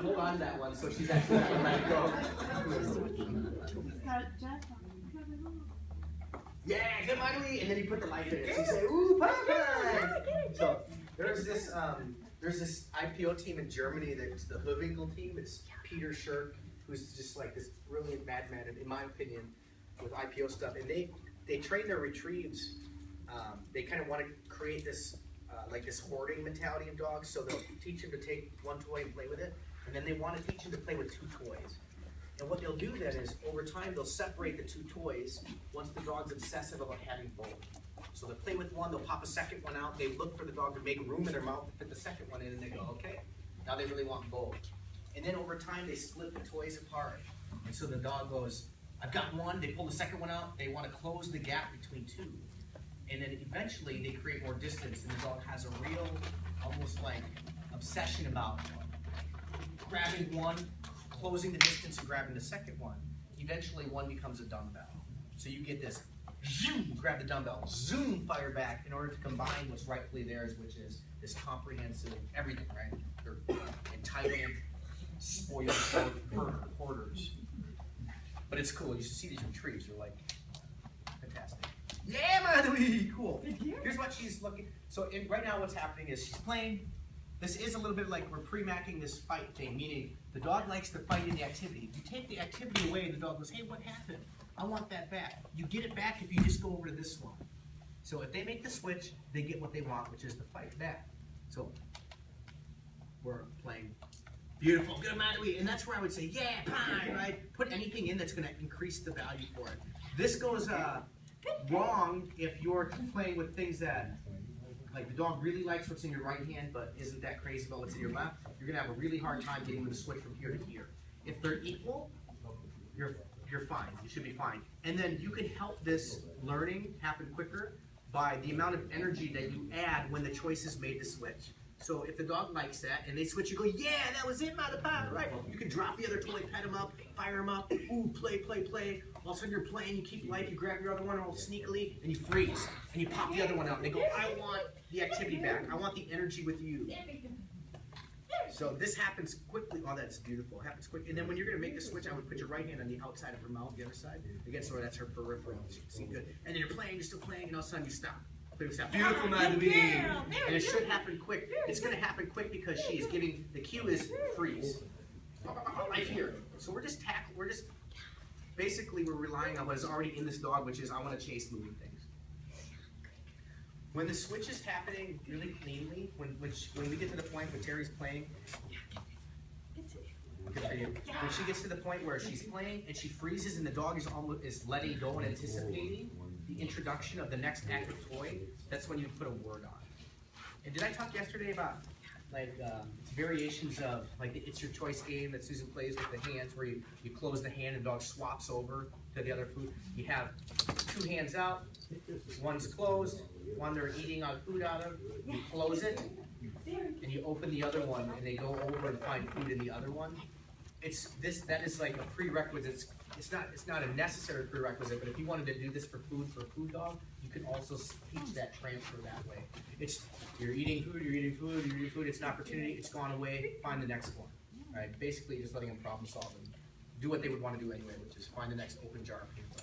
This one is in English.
to hold on to that one, so she's actually not going to let it go. Yeah, good Marie. And then he put the light in it. So you say, ooh, Papa! So there's this IPO team in Germany that's the Hovinkle team. It's Peter Shirk, who's just like this brilliant madman, in my opinion, with IPO stuff. And they train their retrieves. They kind of want to create this like this hoarding mentality of dogs. So they'll teach them to take one toy and play with it, and then they want to teach them to play with two toys. And what they'll do then is, over time, they'll separate the two toys once the dog's obsessive about having both. So they'll play with one, they'll pop a second one out, they look for the dog to make room in their mouth to fit the second one in, and they go, okay, now they really want both. And then over time, they split the toys apart. And so the dog goes, I've got one, they pull the second one out, they want to close the gap between two. And then eventually, they create more distance, and the dog has a real, almost like, obsession about grabbing one, closing the distance and grabbing the second one. Eventually, one becomes a dumbbell. So you get this, zoom, grab the dumbbell, zoom, fire back, in order to combine what's rightfully theirs, which is this comprehensive everything, right? They're entitled, spoiled, hoarders. But it's cool. You should see these retrieves. They're like, fantastic. Yeah, Madhuri, cool. Here's what she's looking. So right now what's happening is she's playing. This is a little bit like we're pre-macking this fight thing, meaning the dog likes to fight in the activity. You take the activity away and the dog goes, hey, what happened? I want that back. You get it back if you just go over to this one. So if they make the switch, they get what they want, which is the fight back. So we're playing beautiful, good Madhuri, and that's where I would say, yeah, pie, right? Put anything in that's going to increase the value for it. This goes wrong if you're playing with things that, like the dog really likes what's in your right hand, but isn't that crazy about what's in your left. You're gonna have a really hard time getting them to switch from here to here. If they're equal, you're fine. You should be fine. And then you can help this learning happen quicker by the amount of energy that you add when the choice is made to switch. So if the dog likes that and they switch, you go, yeah, that was it, motherfucker, right? You can drop the other toy, pet him up, fire him up, ooh, play, play, play. All of a sudden you're playing, you keep life, you grab your other one all sneakily, and you freeze. And you pop the other one out, and they go, I want the activity back. I want the energy with you. So this happens quickly. Oh, that's beautiful. It happens quick. And then when you're going to make the switch, I would put your right hand on the outside of her mouth, the other side. Again, so that's her peripheral. You can see good. And then you're playing, you're still playing, and all of a sudden you stop. Beautiful, Madhuri. And it should happen quick. It's going to happen quick because she is giving, the cue is freeze. Right here. So we're just basically we're relying on what is already in this dog, which is I want to chase moving things. When the switch is happening really cleanly, when we get to the point where Terry's playing, good for you. When she gets to the point where she's playing and she freezes and the dog is letting go and anticipating the introduction of the next active toy, that's when you put a word on. And did I talk yesterday about like variations of like the It's Your Choice game that Susan plays with the hands, where you close the hand and the dog swaps over to the other food? You have two hands out, one's closed, one they're eating food out of, you close it, and you open the other one, and they go over and find food in the other one. That is like a prerequisite. It's not a necessary prerequisite, but if you wanted to do this for a food dog, you can also teach that transfer that way. You're eating food, you're eating food, you're eating food, it's an opportunity, it's gone away, find the next one. Right? Basically just letting them problem solve and do what they would want to do anyway, which is find the next open jar of food.